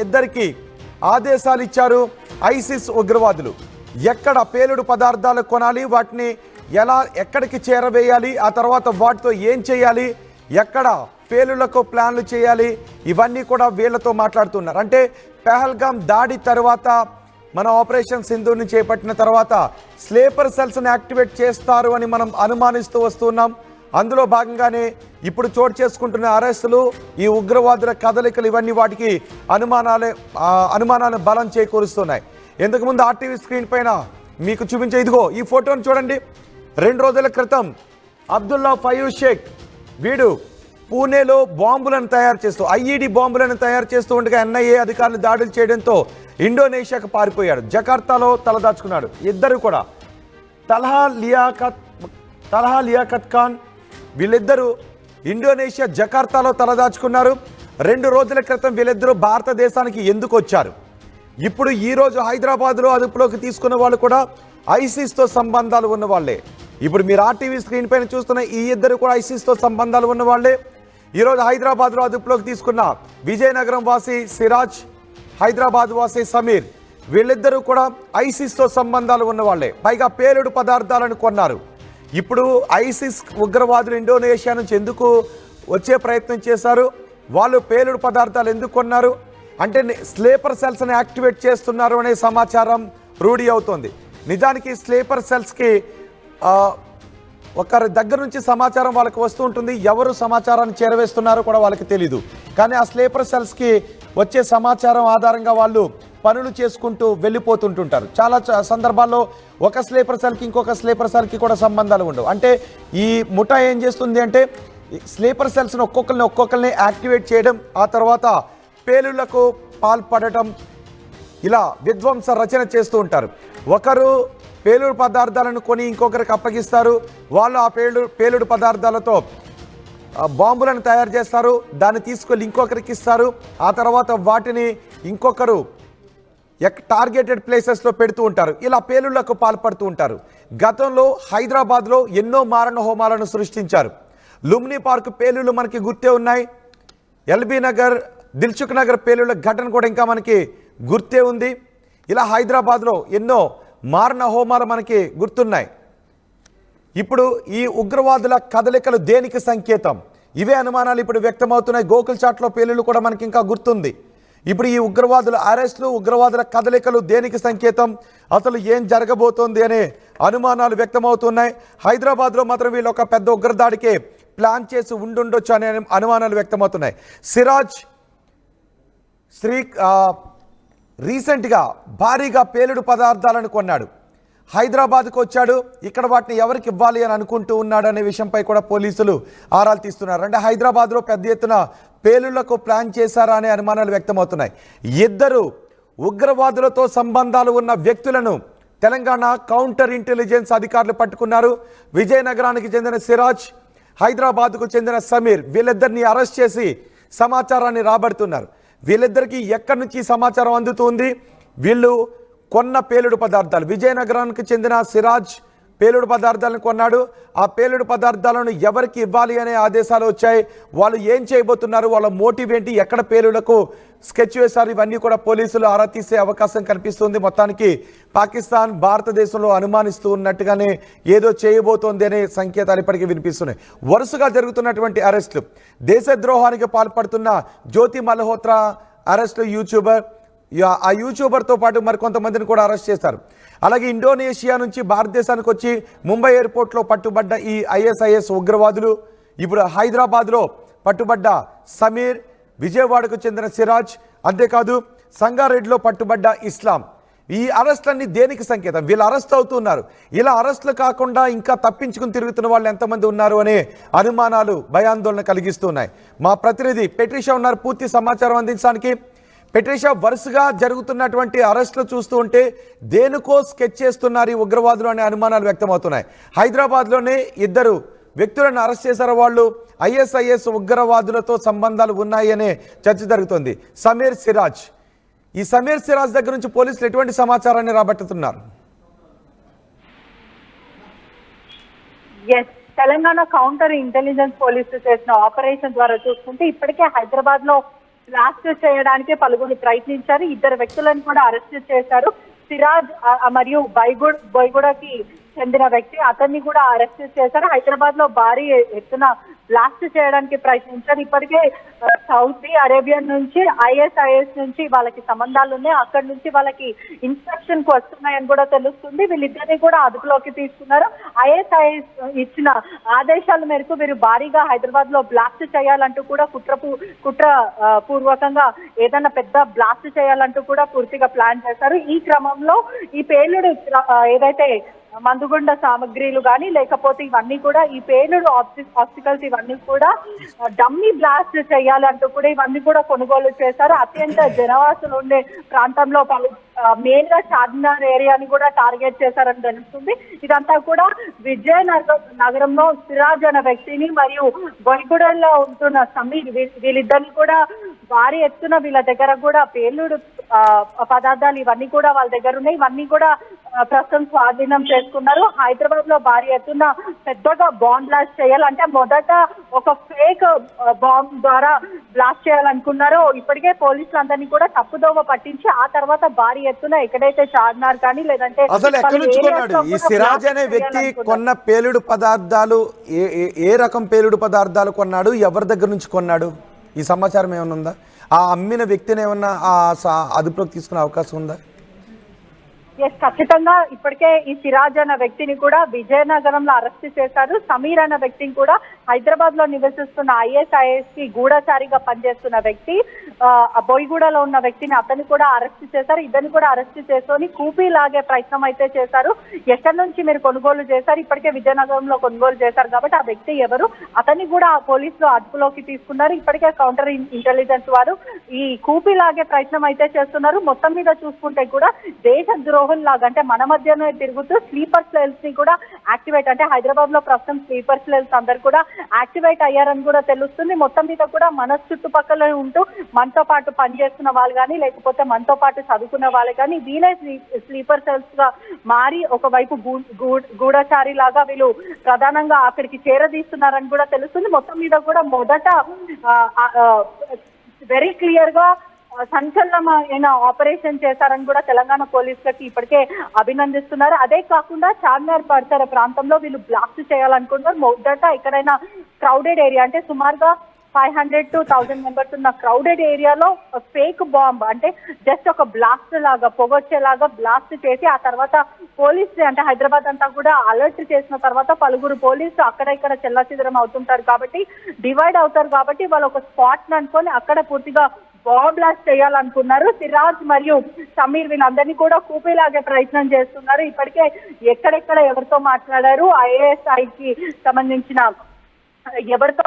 ఇద్దరికి ఆదేశాలు ఇచ్చారు ఐసిస్ ఉగ్రవాదులు. ఎక్కడ పేలుడు పదార్థాలు కొనాలి, వాటిని ఎలా ఎక్కడికి చేరవేయాలి, ఆ తర్వాత వాటితో ఏం చేయాలి, ఎక్కడ పేలుళ్లకు ప్లాన్లు చేయాలి, ఇవన్నీ కూడా వీళ్ళతో మాట్లాడుతున్నారు. అంటే పెహల్గాం దాడి తర్వాత మన ఆపరేషన్ సింధూర్ని చేపట్టిన తర్వాత స్లీపర్ సెల్స్ని యాక్టివేట్ చేస్తారు అని మనం అనుమానిస్తూ వస్తున్నాం. అందులో భాగంగానే ఇప్పుడు చోటు చేసుకుంటున్న అరెస్టులు, ఈ ఉగ్రవాదుల కదలికలు, ఇవన్నీ వాటికి అనుమానాలను బలం చేకూరుస్తున్నాయి. ఇంతకుముందు ఆర్టీవీ స్క్రీన్ పైన మీకు చూపించే ఇదిగో ఈ ఫోటోను చూడండి. 2 రోజుల క్రితం అబ్దుల్లా ఫయూజ్ షేక్ వీడు పూణేలో బాంబులను తయారు చేస్తూ ఐఈడి బాంబులను తయారు చేస్తూ ఉండగా ఎన్ఐఏ అధికారులు దాడులు చేయడంతో ఇండోనేషియాకు పారిపోయాడు. జకార్తాలో తలదాచుకున్నాడు. ఇద్దరు కూడా తల్హా లియాఖత్ ఖాన్ వీళ్ళిద్దరూ ఇండోనేషియా జకార్తాలో తలదాచుకున్నారు. 2 రోజుల క్రితం వీళ్ళిద్దరూ భారతదేశానికి ఎందుకు వచ్చారు? ఇప్పుడు ఈరోజు హైదరాబాద్లో అదుపులోకి తీసుకున్న వాళ్ళు కూడా ఐసిస్తో సంబంధాలు ఉన్న వాళ్ళే. ఇప్పుడు మీరు ఆర్టీవీ స్క్రీన్ పైన చూస్తున్న ఈ ఇద్దరు కూడా ఐసిస్తో సంబంధాలు ఉన్న వాళ్ళే. ఈరోజు హైదరాబాద్లో అదుపులోకి తీసుకున్న విజయనగరం వాసి సిరాజ్, హైదరాబాద్ వాసి సమీర్, వీళ్ళిద్దరూ కూడా ఐసిస్తో సంబంధాలు ఉన్న వాళ్ళే. పైగా పేలుడు పదార్థాలను కొన్నారు. ఇప్పుడు ఐసిస్ ఉగ్రవాదులు ఇండోనేషియా నుంచి ఎందుకు వచ్చే ప్రయత్నం చేశారు? వాళ్ళు పేలుడు పదార్థాలు ఎందుకు కొన్నారు అంటే స్లీపర్ సెల్స్ని యాక్టివేట్ చేస్తున్నారు అనే సమాచారం రూఢి అవుతోంది. నిజానికి స్లీపర్ సెల్స్కి ఒకరి దగ్గర నుంచి సమాచారం వాళ్ళకి వస్తూ ఉంటుంది. ఎవరు సమాచారాన్ని చేరవేస్తున్నారో కూడా వాళ్ళకి తెలీదు. కానీ ఆ స్లీపర్ సెల్స్కి వచ్చే సమాచారం ఆధారంగా వాళ్ళు పనులు చేసుకుంటూ వెళ్ళిపోతుంటుంటారు. చాలా సందర్భాల్లో ఒక స్లీపర్ సెల్కి ఇంకొక స్లీపర్ సెల్కి కూడా సంబంధాలు ఉండవు. అంటే ఈ ముఠా ఏం చేస్తుంది అంటే స్లీపర్ సెల్స్ని ఒక్కొక్కరిని యాక్టివేట్ చేయడం, ఆ తర్వాత పేలుళ్లకు పాల్పడటం, ఇలా విధ్వంస రచన చేస్తూ ఉంటారు. ఒకరు పేలుడు పదార్థాలను కొని ఇంకొకరికి అప్పగిస్తారు. వాళ్ళు ఆ పేలుడు పదార్థాలతో బాంబులను తయారు చేస్తారు. దాన్ని తీసుకెళ్ళి ఇంకొకరికి ఇస్తారు. ఆ తర్వాత వాటిని ఇంకొకరు టార్గెటెడ్ ప్లేసెస్లో పెడుతూ ఉంటారు. ఇలా పేలుళ్లకు పాల్పడుతూ ఉంటారు. గతంలో హైదరాబాద్లో ఎన్నో మారణ హోమాలను సృష్టించారు. లుమ్ని పార్క్ పేలుళ్లు మనకి గుర్తే ఉన్నాయి. ఎల్బీ నగర్, దిల్సుఖ్ నగర్ పేలుళ్ల ఘటన కూడా ఇంకా మనకి గుర్తే ఉంది. ఇలా హైదరాబాద్లో ఎన్నో మారణ హోమాలు మనకి గుర్తున్నాయి. ఇప్పుడు ఈ ఉగ్రవాదుల కదలికలు దేనికి సంకేతం? ఇవే అనుమానాలు ఇప్పుడు వ్యక్తమవుతున్నాయి. గోకుల్ చాట్లో పేలుళ్లు కూడా మనకి ఇంకా గుర్తుంది. ఇప్పుడు ఈ ఉగ్రవాదుల అరెస్టులు, ఉగ్రవాదుల కదలికలు దేనికి సంకేతం? అసలు ఏం జరగబోతోంది అనే అనుమానాలు వ్యక్తమవుతున్నాయి. హైదరాబాద్లో మాత్రం వీళ్ళు ఒక పెద్ద ఉగ్రదాడికే ప్లాన్ చేసి ఉండుండొచ్చు అనే అనుమానాలు వ్యక్తమవుతున్నాయి. సిరాజ్ రీసెంట్గా భారీగా పేలుడు పదార్థాలను కొన్నాడు. హైదరాబాద్కు వచ్చాడు. ఇక్కడ వాటిని ఎవరికి ఇవ్వాలి అని అనుకుంటూ ఉన్నాడు అనే విషయంపై కూడా పోలీసులు ఆరాలు తీస్తున్నారు. అంటే హైదరాబాద్లో పెద్ద ఎత్తున పేలుళ్లకు ప్లాన్ చేశారా అనే అనుమానాలు వ్యక్తమవుతున్నాయి. ఇద్దరు ఉగ్రవాదులతో సంబంధాలు ఉన్న వ్యక్తులను తెలంగాణ కౌంటర్ ఇంటెలిజెన్స్ అధికారులు పట్టుకున్నారు. విజయనగరానికి చెందిన సిరాజ్, హైదరాబాద్కు చెందిన సమీర్, వీళ్ళిద్దరిని అరెస్ట్ చేసి సమాచారాన్ని రాబడుతున్నారు. వీళ్ళిద్దరికీ ఎక్కడి నుంచి సమాచారం అందుతుంది? వీళ్ళు కొన్న పేలుడు పదార్థాలు, విజయనగరానికి చెందిన సిరాజ్ పేలుడు పదార్థాలను కొన్నాడు. ఆ పేలుడు పదార్థాలను ఎవరికి ఇవ్వాలి అనే ఆదేశాలు వచ్చాయి. వాళ్ళు ఏం చేయబోతున్నారు, వాళ్ళ మోటివ్ ఏంటి, ఎక్కడ పేలుళ్లకు స్కెచ్ వేశారు, ఇవన్నీ కూడా పోలీసులు ఆరా తీసే అవకాశం కనిపిస్తుంది. మొత్తానికి పాకిస్తాన్ భారతదేశంలో అనుమానిస్తూ ఉన్నట్టుగానే ఏదో చేయబోతోంది అనే సంకేతాలు ఇప్పటికీ వినిపిస్తున్నాయి. వరుసగా జరుగుతున్నటువంటి అరెస్టులు, దేశద్రోహానికి పాల్పడుతున్న జ్యోతి మల్హోత్రా అరెస్టు, యూట్యూబర్, ఆ యూట్యూబర్తో పాటు మరికొంతమందిని కూడా అరెస్ట్ చేశారు. అలాగే ఇండోనేషియా నుంచి భారతదేశానికి వచ్చి ముంబై ఎయిర్పోర్ట్లో పట్టుబడ్డ ఈ ఐఎస్ఐఎస్ ఉగ్రవాదులు, ఇప్పుడు హైదరాబాద్లో పట్టుబడ్డ సమీర్, విజయవాడకు చెందిన సిరాజ్, అంతేకాదు సంగారెడ్డిలో పట్టుబడ్డ ఇస్లాం. ఈ అరెస్టులన్నీ దేనికి సంకేతం? వీళ్ళు అరెస్ట్ అవుతున్నారు. ఇలా అరెస్టులు కాకుండా ఇంకా తప్పించుకుని తిరుగుతున్న వాళ్ళు ఎంతమంది ఉన్నారు అనే అనుమానాలు, భయాందోళన కలిగిస్తున్నాయి. మా ప్రతినిధి పెట్రిషా ఉన్నారు పూర్తి సమాచారం అందించడానికి. పెట్రిషా, వరుసగా జరుగుతున్నటువంటి అరెస్టులు చూస్తూ ఉంటే దేనికో స్కెచ్ చేస్తున్నారు ఈ ఉగ్రవాదులు అనే అనుమానాలు వ్యక్తమవుతున్నాయి. హైదరాబాద్లోనే ఇద్దరు వ్యక్తులను అరెస్ట్ చేశారు. వాళ్ళు ఐఎస్ఐఎస్ ఉగ్రవాదులతో సంబంధాలు ఉన్నాయి అనే చర్చ జరుగుతుంది. సమీర్, సిరాజ్, ఈ సమీర్ సిరాజ్ దగ్గర నుంచి పోలీసులు ఎటువంటి సమాచారాన్ని రాబట్టుతున్నారు? తెలంగాణ కౌంటర్ ఇంటెలిజెన్స్ పోలీసులు చేసిన ఆపరేషన్ ద్వారా చూసుకుంటే ఇప్పటికే హైదరాబాద్ లో బ్లాస్ట్ చేయడానికి పలువురు ప్రయత్నించారు. ఇద్దరు వ్యక్తులను కూడా అరెస్ట్ చేశారు. సిరాజ్ మరియు బైగూడకి చెందిన వ్యక్తి, అతన్ని కూడా అరెస్ట్ చేశారు. హైదరాబాద్ లో భారీ ఎత్తున బ్లాస్ట్ చేయడానికి ప్రయత్నించారు. ఇప్పటికే సౌదీ అరేబియా నుంచి ISIS నుంచి వాళ్ళకి సంబంధాలు ఉన్నాయి. అక్కడి నుంచి వాళ్ళకి ఇన్స్ట్రక్షన్ కు వస్తున్నాయని కూడా తెలుస్తుంది. వీళ్ళిద్దరిని కూడా అదుపులోకి తీసుకున్నారు. ISIS ఇచ్చిన ఆదేశాల మేరకు వీరు భారీగా హైదరాబాద్ లో బ్లాస్ట్ చేయాలంటూ కూడా కుట్ర పూర్వకంగా ఏదైనా పెద్ద బ్లాస్ట్ చేయాలంటూ కూడా పూర్తిగా ప్లాన్ చేశారు. ఈ క్రమంలో ఈ పేలుడు ఏదైతే మందుగుండ సామగ్రిలు కానీ లేకపోతే ఇవన్నీ కూడా ఈ పేలుడు ఆబ్స్టికల్స్ ఇవన్నీ కూడా డమ్మీ బ్లాస్ట్ చేయాలంటూ కూడా ఇవన్నీ కూడా కొనుగోలు చేశారు. అత్యంత జనవాసులు ఉండే ప్రాంతంలో మెయిన్ గా చార్మినార్ ఏరియాని కూడా టార్గెట్ చేశారని తెలుస్తుంది. ఇదంతా కూడా నగరంలో సిరాజ్ అనే వ్యక్తిని మరియు బొల్గూడలో ఉంటున్న సమీర్ వీళ్ళిద్దరిని కూడా భారీ ఎత్తున వీళ్ళ దగ్గర కూడా పేలుడు పదార్థాలు ఇవన్నీ కూడా వాళ్ళ దగ్గర ఉన్నాయి. ఇవన్నీ కూడా ప్రస్తుతం స్వాధీనం చేసుకున్నారు. హైదరాబాద్ లో భారీ ఎత్తున పెద్దగా బాంబ్ బ్లాస్ట్ చేయాలంటే మొదట ఒక ఫేక్ బాంబ్ ద్వారా బ్లాస్ట్ చేయాలనుకున్నారో ఇప్పటికే పోలీసులు అందరినీ కూడా తప్పుదోవ పట్టించి ఆ తర్వాత భారీ ఎత్తున ఎక్కడైతే చార్మినార్ కానీ లేదంటే అసలు ఎక్కడి నుంచి కొన్నాడు ఈ సిరాజ్ అనే వ్యక్తి? కొన్న పేలుడు పదార్థాలు ఏ రకం పేలుడు పదార్థాలు కొన్నాడు? ఎవరి దగ్గర నుంచి కొన్నాడు? ఈ సమాచారం ఏమైనా ఉందా? ఆ అమ్మిన వ్యక్తిని ఏమన్నా అదుపులోకి తీసుకునే అవకాశం ఉందా? ఖచ్చితంగా ఇప్పటికే ఈ సిరాజ్ అన్న వ్యక్తిని కూడా విజయనగరంలో అరెస్ట్ చేశారు. సమీర్ అన్న వ్యక్తిని కూడా హైదరాబాద్ లో నివసిస్తున్న ISIS కి గూఢచారిగా పనిచేస్తున్న వ్యక్తి, బోయిగూడలో ఉన్న వ్యక్తిని అతన్ని కూడా అరెస్ట్ చేశారు. ఇద్దరిని కూడా అరెస్ట్ చేసుకొని కూపీ లాగే ప్రయత్నం అయితే చేశారు. ఎక్కడి నుంచి మీరు కొనుగోలు చేశారు? ఇప్పటికే విజయనగరంలో కొనుగోలు చేశారు కాబట్టి ఆ వ్యక్తి ఎవరు, అతన్ని కూడా పోలీసులు అదుపులోకి తీసుకున్నారు. ఇప్పటికే కౌంటర్ ఇంటెలిజెన్స్ వారు ఈ కూపీ లాగే ప్రయత్నం అయితే చేస్తున్నారు. మొత్తం మీద చూసుకుంటే కూడా దేశ లాగా అంటే మన మధ్యనే తిరుగుతూ స్లీపర్ సెల్స్ ని కూడా యాక్టివేట్, అంటే హైదరాబాద్ లో ప్రస్తుతం స్లీపర్ సెల్స్ అందరు కూడా యాక్టివేట్ అయ్యారని కూడా తెలుస్తుంది. మొత్తం మీద కూడా మన చుట్టుపక్కల ఉంటూ మనతో పాటు పనిచేస్తున్న వాళ్ళు కానీ లేకపోతే మనతో పాటు చదువుకున్న వాళ్ళు కానీ వీళ్ళే స్లీపర్ సెల్స్ గా మారి ఒకవైపు గూఢచారి లాగా వీళ్ళు ప్రధానంగా అక్కడికి చేరదీస్తున్నారని కూడా తెలుస్తుంది. మొత్తం మీద కూడా మొదట వెరీ క్లియర్ గా సంచలనమైన ఆపరేషన్ చేశారని కూడా తెలంగాణ పోలీసులకి ఇప్పటికే అభినందిస్తున్నారు. అదే కాకుండా చార్మినార్ పరిసర ప్రాంతంలో వీళ్ళు బ్లాస్ట్ చేయాలనుకుంటున్నారు. మొదట ఎక్కడైనా క్రౌడెడ్ ఏరియా అంటే సుమారుగా 500 to 1000 మెంబర్స్ ఉన్న క్రౌడెడ్ ఏరియాలో ఫేక్ బాంబ్ అంటే జస్ట్ ఒక బ్లాస్ట్ లాగా పొగొచ్చేలాగా బ్లాస్ట్ చేసి ఆ తర్వాత పోలీసులు అంటే హైదరాబాద్ అంతా కూడా అలర్ట్ చేసిన తర్వాత పలువురు పోలీసులు అక్కడ ఇక్కడ చెల్లాచెదరం అవుతుంటారు కాబట్టి డివైడ్ అవుతారు కాబట్టి వాళ్ళు ఒక స్పాట్ అనుకొని అక్కడ పూర్తిగా బాంబ్ బ్లాస్ట్ చేయాలనుకున్నారు. సిరాజ్ మరియు సమీర్ వీళ్ళందరినీ కూడా కూపీలాగే ప్రయత్నం చేస్తున్నారు. ఇప్పటికే ఎక్కడెక్కడ ఎవరితో మాట్లాడారు, ISI కి సంబంధించిన ఎవరితో